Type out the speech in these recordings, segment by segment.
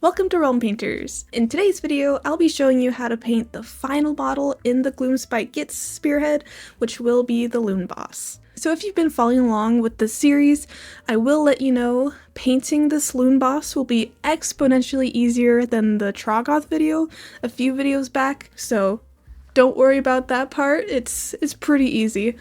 Welcome to Realm Painters! In today's video, I'll be showing you how to paint the final model in the Gloomspite Gitz Spearhead, which will be the Loonboss. So if you've been following along with this series, I will let you know painting this Loonboss will be exponentially easier than the Troggoth video a few videos back, so don't worry about that part, it's pretty easy.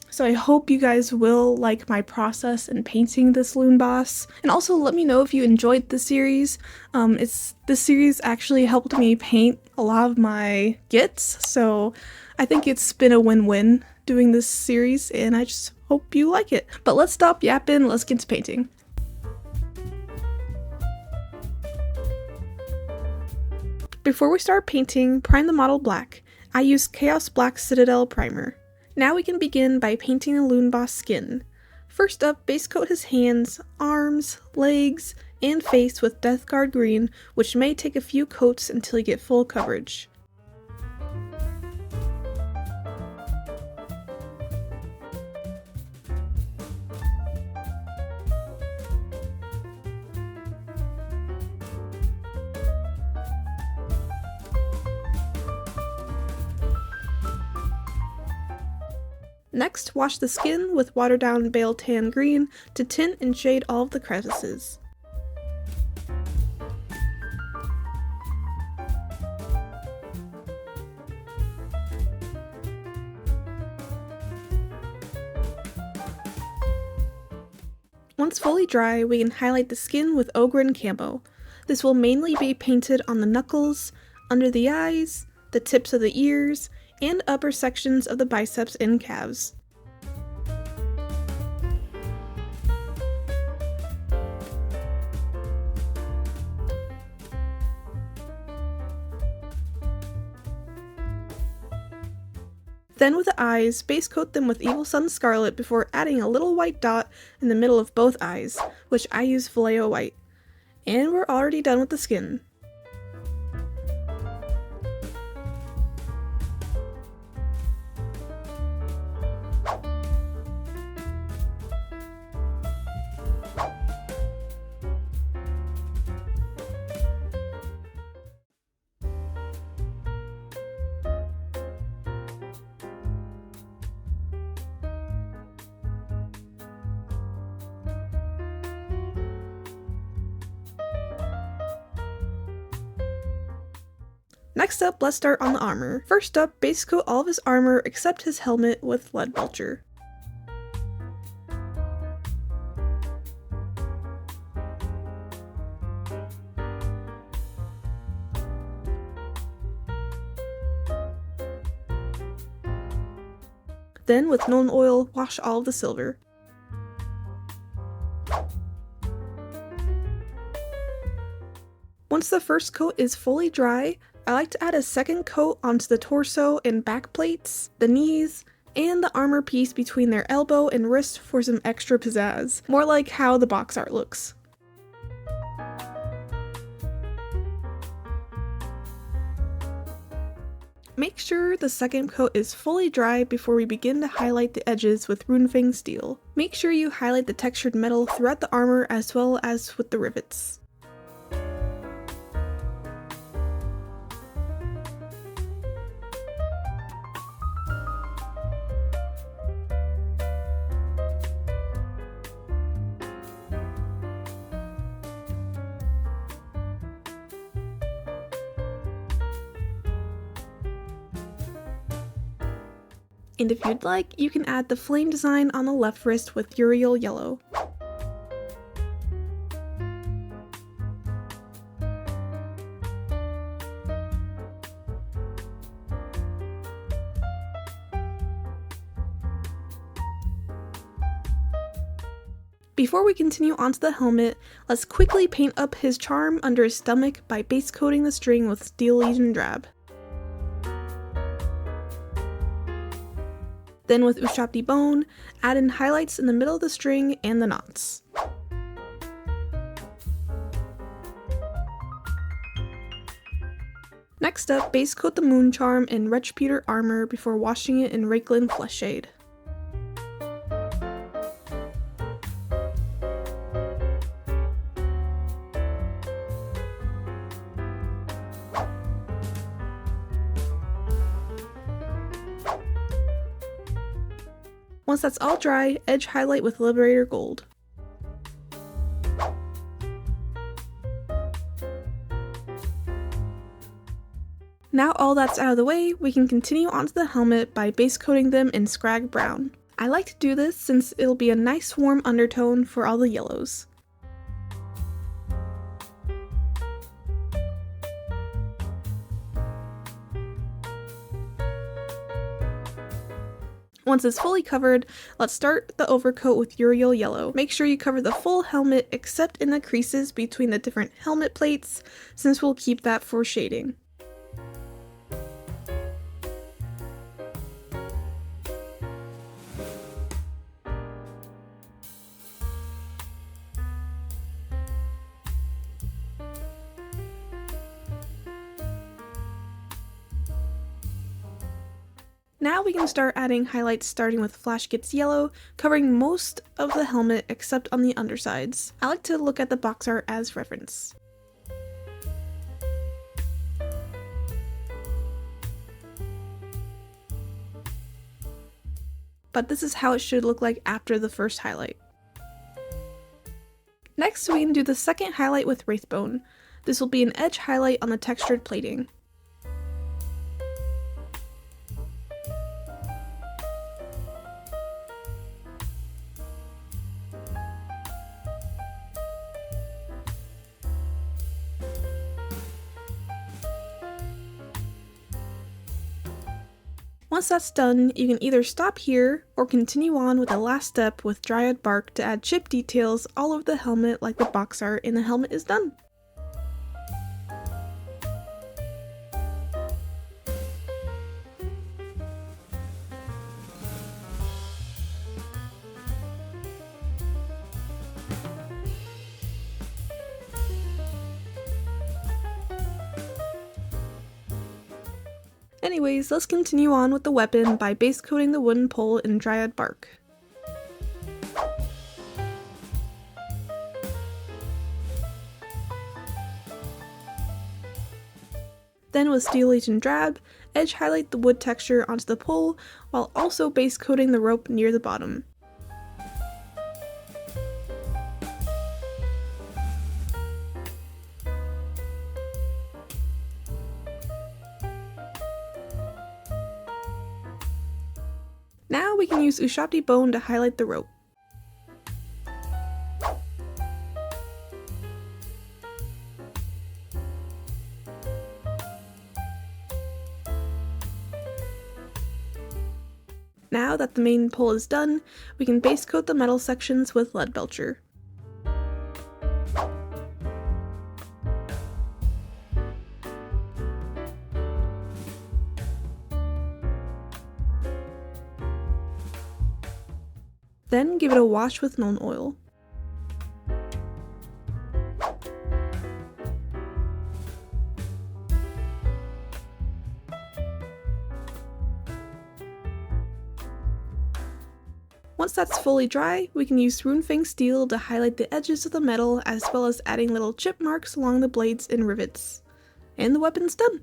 So I hope you guys will like my process in painting this Loonboss, and also let me know if you enjoyed the series. This series actually helped me paint a lot of my Gits, so I think it's been a win-win doing this series, and I just hope you like it. But let's stop yapping, let's get to painting. Before we start painting, prime the model black. I use Chaos Black Citadel Primer. Now we can begin by painting the Loonboss skin. First up, base coat his hands, arms, legs, and face with Death Guard green, which may take a few coats until you get full coverage. Next, wash the skin with watered down Bale Tan Green to tint and shade all of the crevices. Once fully dry, we can highlight the skin with Ogren Camo. This will mainly be painted on the knuckles, under the eyes, the tips of the ears, and upper sections of the biceps and calves. Then with the eyes, base coat them with Evil Sun Scarlet before adding a little white dot in the middle of both eyes, which I use Vallejo White. And we're already done with the skin. Next up, let's start on the armor. First up, base coat all of his armor except his helmet with Lead Belcher. Then with Nuln Oil, wash all of the silver. Once the first coat is fully dry, I like to add a second coat onto the torso and back plates, the knees, and the armor piece between their elbow and wrist for some extra pizzazz, more like how the box art looks. Make sure the second coat is fully dry before we begin to highlight the edges with Runefang Steel. Make sure you highlight the textured metal throughout the armor as well as with the rivets. And if you'd like, you can add the flame design on the left wrist with Uriel Yellow. Before we continue onto the helmet, let's quickly paint up his charm under his stomach by base coating the string with Steel Legion Drab. Then with Ushabti Bone, add in highlights in the middle of the string and the knots. Next up, base coat the Moon Charm in Retributor armor before washing it in Rakelin Flesh Shade. Once that's all dry, edge highlight with Liberator Gold. Now all that's out of the way, we can continue onto the helmet by base coating them in Scrag Brown. I like to do this since it'll be a nice warm undertone for all the yellows. Once it's fully covered, let's start the overcoat with Uriel Yellow. Make sure you cover the full helmet except in the creases between the different helmet plates, since we'll keep that for shading. Now we can start adding highlights starting with Flash Gets Yellow, covering most of the helmet except on the undersides. I like to look at the box art as reference. But this is how it should look like after the first highlight. Next we can do the second highlight with Wraithbone. This will be an edge highlight on the textured plating. Once that's done, you can either stop here or continue on with the last step with Dryad Bark to add chip details all over the helmet like the box art, and the helmet is done. Anyways, let's continue on with the weapon by base coating the wooden pole in Dryad Bark. Then with Steel Agent Drab, edge highlight the wood texture onto the pole while also base coating the rope near the bottom. Now we can use Ushabti Bone to highlight the rope. Now that the main pole is done, we can base coat the metal sections with Leadbelcher. Then give it a wash with Nuln Oil. Once that's fully dry, we can use Runefang Steel to highlight the edges of the metal as well as adding little chip marks along the blades and rivets. And the weapon's done!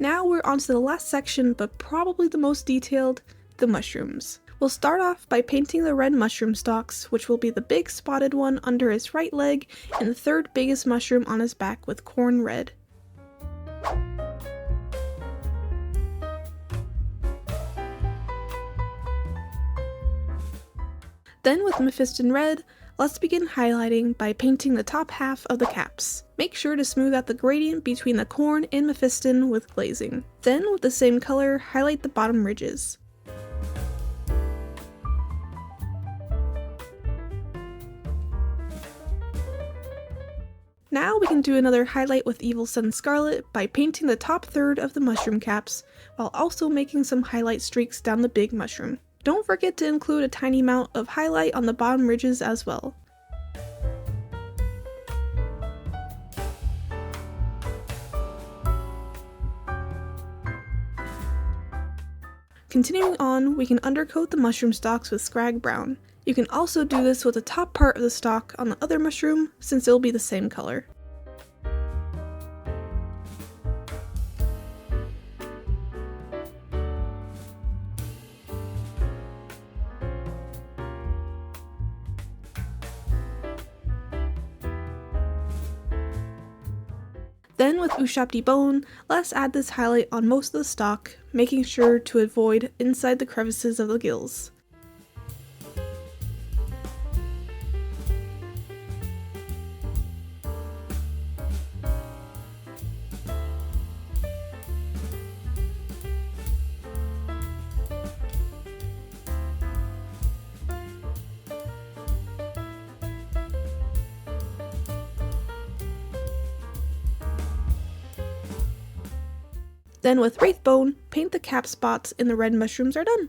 Now we're on to the last section, but probably the most detailed, the mushrooms. We'll start off by painting the red mushroom stalks, which will be the big spotted one under his right leg and the third biggest mushroom on his back with corn red. Then with Mephiston red, let's begin highlighting by painting the top half of the caps. Make sure to smooth out the gradient between the corn and Mephiston with glazing. Then with the same color, highlight the bottom ridges. Now we can do another highlight with Evil Sun Scarlet by painting the top third of the mushroom caps, while also making some highlight streaks down the big mushroom. Don't forget to include a tiny amount of highlight on the bottom ridges as well. Continuing on, we can undercoat the mushroom stalks with Scrag Brown. You can also do this with the top part of the stalk on the other mushroom, since it will be the same color. Then with Ushapti Bone, let's add this highlight on most of the stalk, making sure to avoid inside the crevices of the gills. Then with Wraithbone, paint the cap spots in the red mushrooms are done.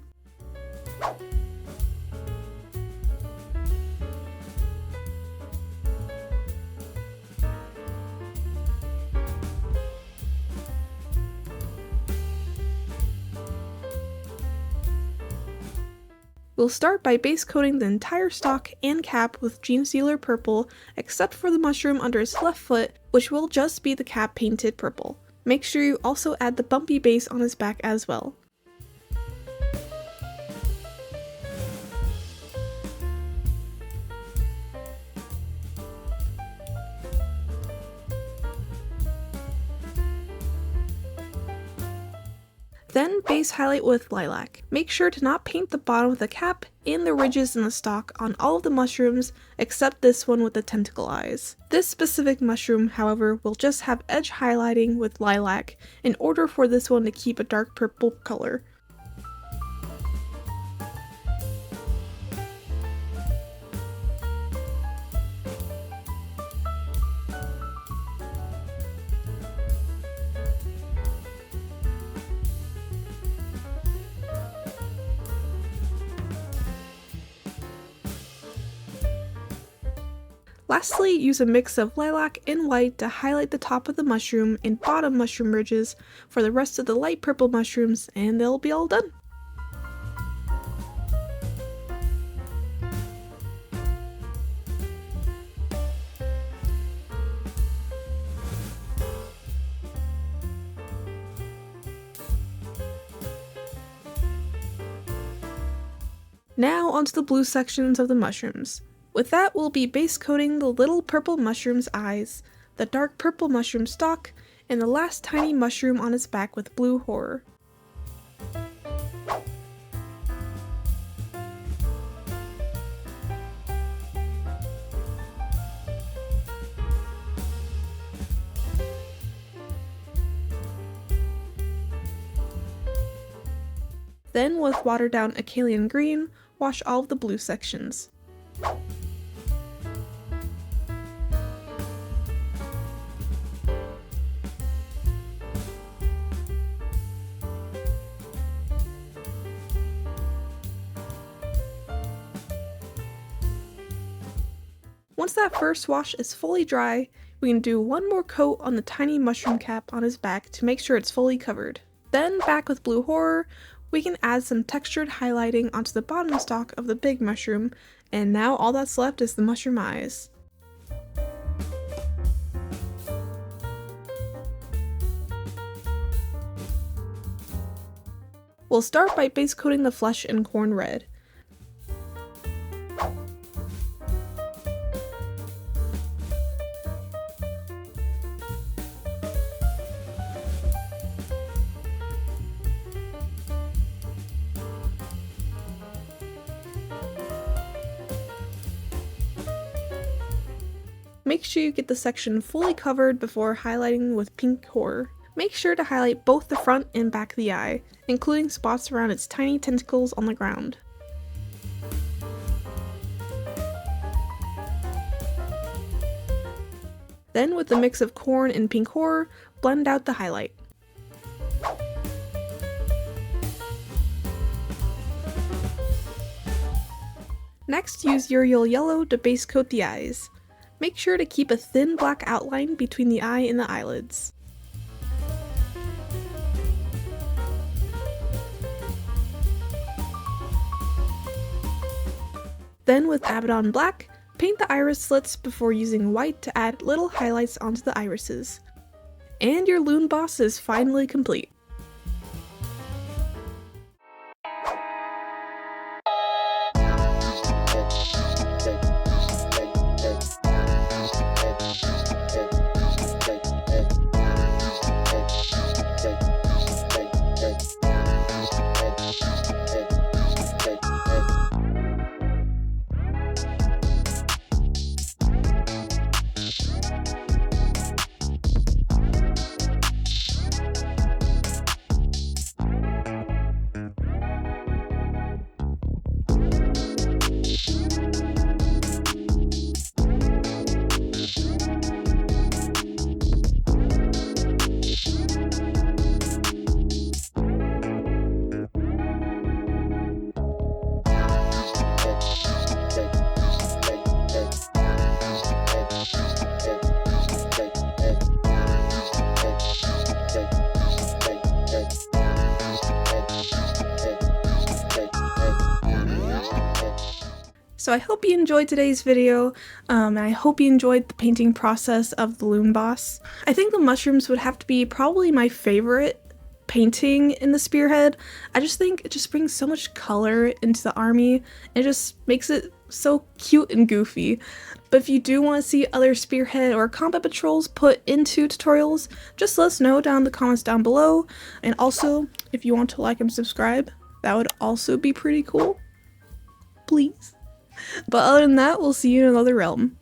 We'll start by base coating the entire stalk and cap with Gene Sealer Purple, except for the mushroom under his left foot, which will just be the cap painted purple. Make sure you also add the bumpy base on his back as well. Then base highlight with Lilac. Make sure to not paint the bottom of the cap and the ridges in the stalk on all of the mushrooms except this one with the tentacle eyes. This specific mushroom, however, will just have edge highlighting with Lilac in order for this one to keep a dark purple color. Lastly, use a mix of lilac and white to highlight the top of the mushroom and bottom mushroom ridges for the rest of the light purple mushrooms, and they'll be all done. Now onto the blue sections of the mushrooms. With that, we'll be base coating the little purple mushroom's eyes, the dark purple mushroom stalk, and the last tiny mushroom on its back with blue horror. Then with watered down Acalian green, wash all of the blue sections. Once that first wash is fully dry, we can do one more coat on the tiny mushroom cap on his back to make sure it's fully covered. Then back with blue horror, we can add some textured highlighting onto the bottom stalk of the big mushroom, and now all that's left is the mushroom eyes. We'll start by base coating the flesh in corn red. Make sure you get the section fully covered before highlighting with pink horror. Make sure to highlight both the front and back of the eye, including spots around its tiny tentacles on the ground. Then with the mix of corn and pink horror, blend out the highlight. Next, use Uriel Yellow to base coat the eyes. Make sure to keep a thin black outline between the eye and the eyelids. Then with Abaddon Black, paint the iris slits before using white to add little highlights onto the irises. And your Loonboss is finally complete. So I hope you enjoyed today's video, and I hope you enjoyed the painting process of the Loonboss. I think the mushrooms would have to be probably my favorite painting in the Spearhead. I just think it just brings so much color into the army, and it just makes it so cute and goofy. But if you do want to see other Spearhead or combat patrols put into tutorials, just let us know down in the comments down below. And also, if you want to like and subscribe, that would also be pretty cool. Please. But other than that, we'll see you in another realm.